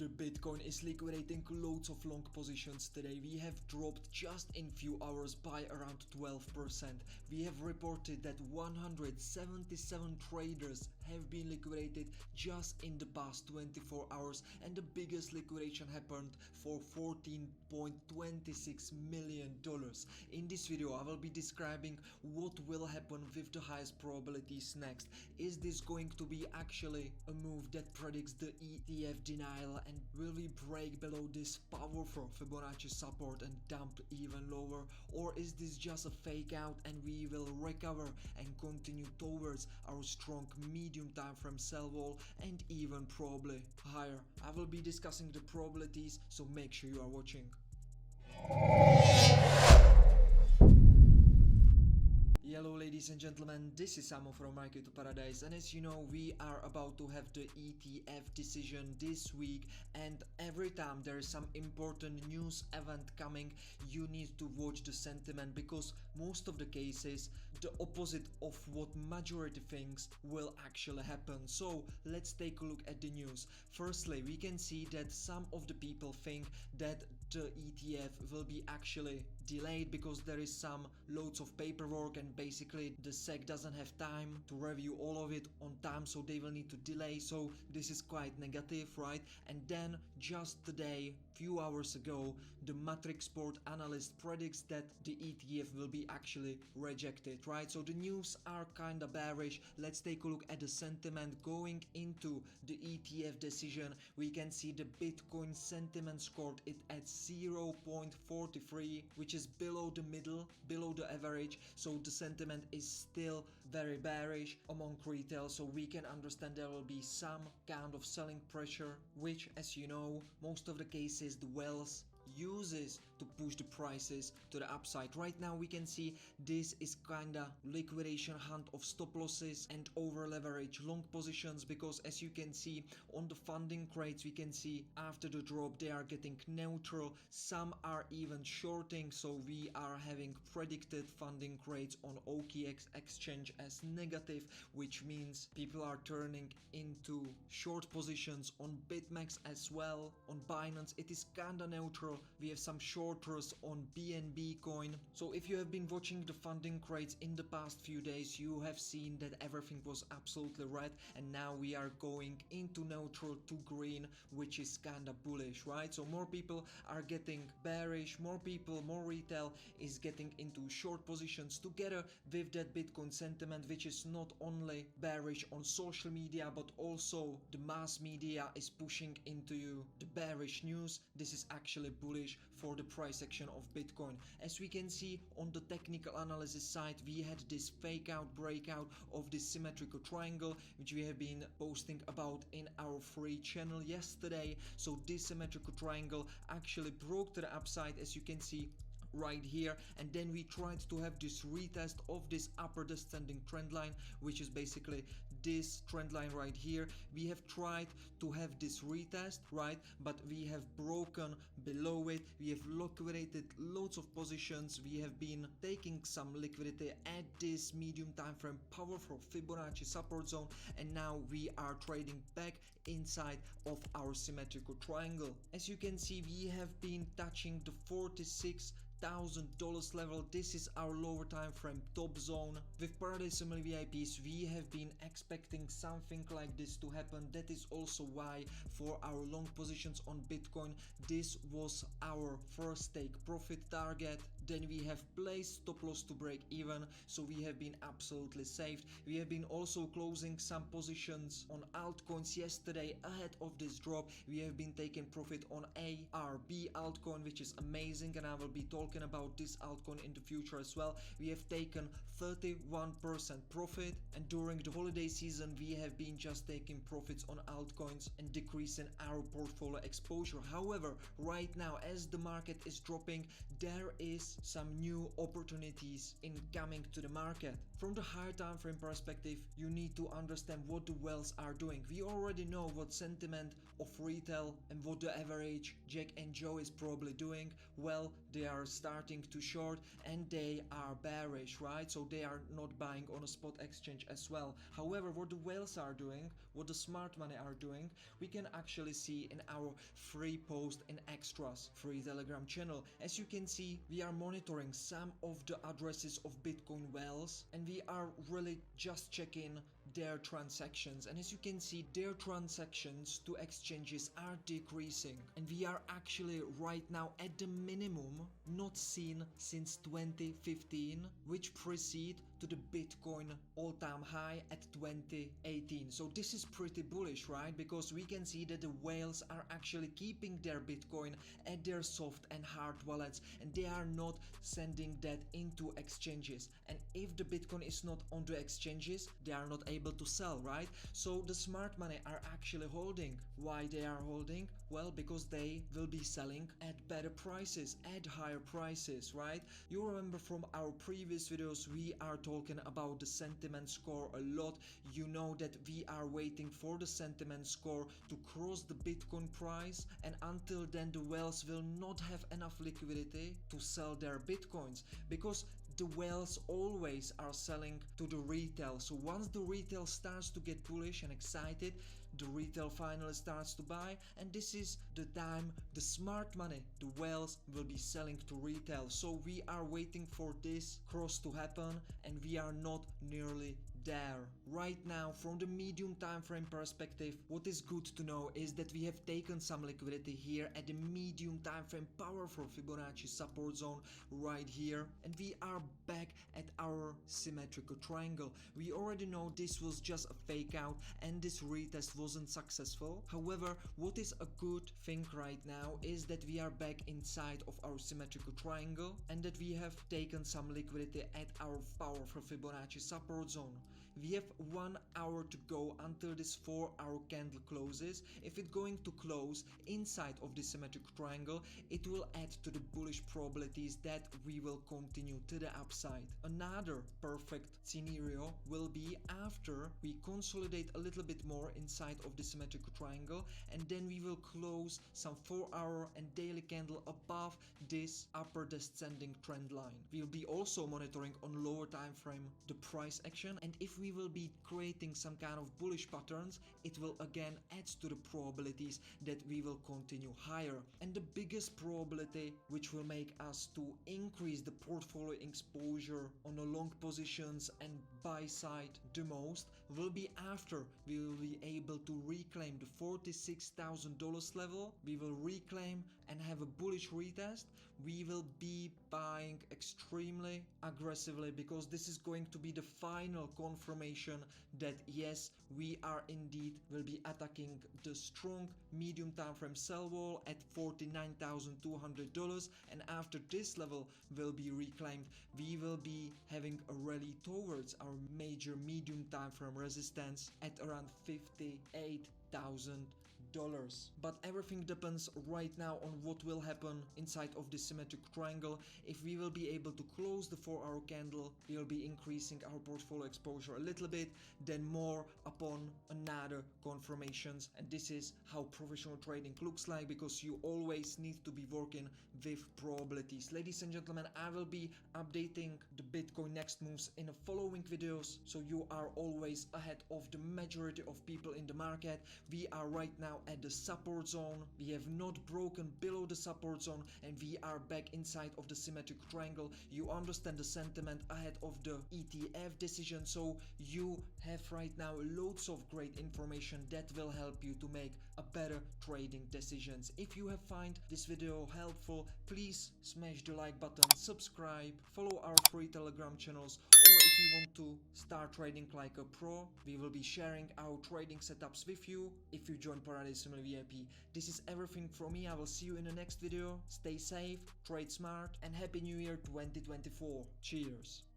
The Bitcoin is liquidating loads of long positions today. We have dropped just in few hours by around 12%. We have reported that 177 traders have been liquidated just in the past 24 hours, and the biggest liquidation happened for $14.26 million. In this video I will be describing what will happen with the highest probabilities next. Is this going to be actually a move that predicts the ETF denial, and will we break below this powerful Fibonacci support and dump even lower, or is this just a fake out and we will recover and continue towards our strong medium time frame sell wall and even probably higher? I will be discussing the probabilities, so make sure you are watching. Hello ladies and gentlemen, this is Samo from Market to Paradise, and as you know, we are about to have the ETF decision this week, and every time there is some important news event coming, you need to watch the sentiment, because most of the cases the opposite of what majority thinks will actually happen. So let's take a look at the news. Firstly, we can see that some of the people think that the ETF will be actually delayed because there is some loads of paperwork, and basically the SEC doesn't have time to review all of it on time, so they will need to delay. So this is quite negative, right? And then just today, few hours ago, the Matrixport analyst predicts that the ETF will be actually rejected, right? So the news are kinda bearish. Let's take a look at the sentiment going into the ETF decision. We can see the Bitcoin sentiment scored it at 0.43, which is below the middle, below the average. So the sentiment is still very bearish among retail, so we can understand there will be some kind of selling pressure, which, as you know, most of the cases the wells uses to push the prices to the upside. Right now we can see this is kinda liquidation hunt of stop losses and over leverage long positions, because as you can see on the funding rates, we can see after the drop they are getting neutral, some are even shorting. So we are having predicted funding rates on OKX exchange as negative, which means people are turning into short positions on BitMEX as well. On Binance it is kinda neutral. We have some shorters on BNB coin. So if you have been watching the funding rates in the past few days, you have seen that everything was absolutely red, and now we are going into neutral to green, which is kinda bullish, right? So more people are getting bearish, more people, more retail is getting into short positions together with that Bitcoin sentiment, which is not only bearish on social media, but also the mass media is pushing into the bearish news. This is actually bullish for the price action of Bitcoin. As we can see on the technical analysis side, we had this fake out breakout of this symmetrical triangle, which we have been posting about in our free channel yesterday. So this symmetrical triangle actually broke to the upside, as you can see right here, and then we tried to have this retest of this upper descending trend line, which is basically this trend line right here. We have tried to have this retest, right, but we have broken below it. We have liquidated loads of positions. We have been taking some liquidity at this medium time frame powerful Fibonacci support zone, and now we are trading back inside of our symmetrical triangle. As you can see, we have been touching the $46,000 level. This is our lower time frame top zone. With ParadiseTeam VIPs, we have been expecting something like this to happen. That is also why for our long positions on Bitcoin, this was our first take profit target. Then we have placed stop loss to break even, so we have been absolutely safe. We have been also closing some positions on altcoins yesterday ahead of this drop. We have been taking profit on ARB altcoin, which is amazing, and I will be talking about this altcoin in the future as well. We have taken 31% profit, and during the holiday season we have been just taking profits on altcoins and decreasing our portfolio exposure. However, right now as the market is dropping, there is some new opportunities in coming to the market. From the higher time frame perspective, you need to understand what the wells are doing. We already know what sentiment of retail and what the average Jack and Joe is probably doing. Well, they are starting to short and they are bearish, right? So they are not buying on a spot exchange as well. However, what the whales are doing, what the smart money are doing, we can actually see in our free post in extras free Telegram channel. As you can see, we are monitoring some of the addresses of Bitcoin whales and we are really just checking their transactions, and as you can see, their transactions to exchanges are decreasing, and we are actually right now at the minimum not seen since 2015, which precede to the Bitcoin all-time high at 2018. So this is pretty bullish, right? Because we can see that the whales are actually keeping their Bitcoin at their soft and hard wallets, and they are not sending that into exchanges. And if the Bitcoin is not on the exchanges, they are not able to sell, right? So the smart money are actually holding. Why they are holding? Well, because they will be selling at better prices, at higher prices, right? You remember from our previous videos, we are talking about the sentiment score a lot. You know that we are waiting for the sentiment score to cross the Bitcoin price, and until then the whales will not have enough liquidity to sell their Bitcoins, because the whales always are selling to the retail. So once the retail starts to get bullish and excited, the retail finally starts to buy, and this is the time the smart money, the whales, will be selling to retail. So we are waiting for this cross to happen, and we are not nearly there. Right now, from the medium time frame perspective, what is good to know is that we have taken some liquidity here at the medium time frame powerful Fibonacci support zone right here, and we are back at our symmetrical triangle. We already know this was just a fake out and this retest wasn't successful. However, what is a good thing right now is that we are back inside of our symmetrical triangle and that we have taken some liquidity at our powerful Fibonacci support zone. We have 1 hour to go until this 4-hour candle closes. If it's going to close inside of the symmetric triangle, it will add to the bullish probabilities that we will continue to the upside. Another perfect scenario will be after we consolidate a little bit more inside of the symmetric triangle, and then we will close some 4-hour and daily candle above this upper descending trend line. We'll be also monitoring on lower time frame the price action, and if we will be creating some kind of bullish patterns, it will again add to the probabilities that we will continue higher. And the biggest probability which will make us to increase the portfolio exposure on the long positions and buy side the most will be after we will be able to reclaim the $46,000 level. We will reclaim and have a bullish retest. We will be buying extremely aggressively, because this is going to be the final confirmation that yes, we are indeed will be attacking the strong medium time frame sell wall at $49,200, and after this level will be reclaimed, we will be having a rally towards our major medium time frame resistance at around $58,000. But everything depends right now on what will happen inside of the symmetric triangle. If we will be able to close the 4-hour candle, we will be increasing our portfolio exposure a little bit, then more upon another confirmations. And this is how professional trading looks like, because you always need to be working with probabilities. Ladies and gentlemen, I will be updating the Bitcoin next moves in the following videos, so you are always ahead of the majority of people in the market. We are right now at the support zone. We have not broken below the support zone, and we are back inside of the symmetric triangle. You understand the sentiment ahead of the ETF decision, so you have right now loads of great information that will help you to make a better trading decisions. If you have find this video helpful, please smash the like button, subscribe, follow our free Telegram channels, or if you want to start trading like a pro, we will be sharing our trading setups with you if you join ParadiseTeam VIP. This is everything from me. I will see you in the next video. Stay safe, trade smart, and Happy New Year 2024. Cheers.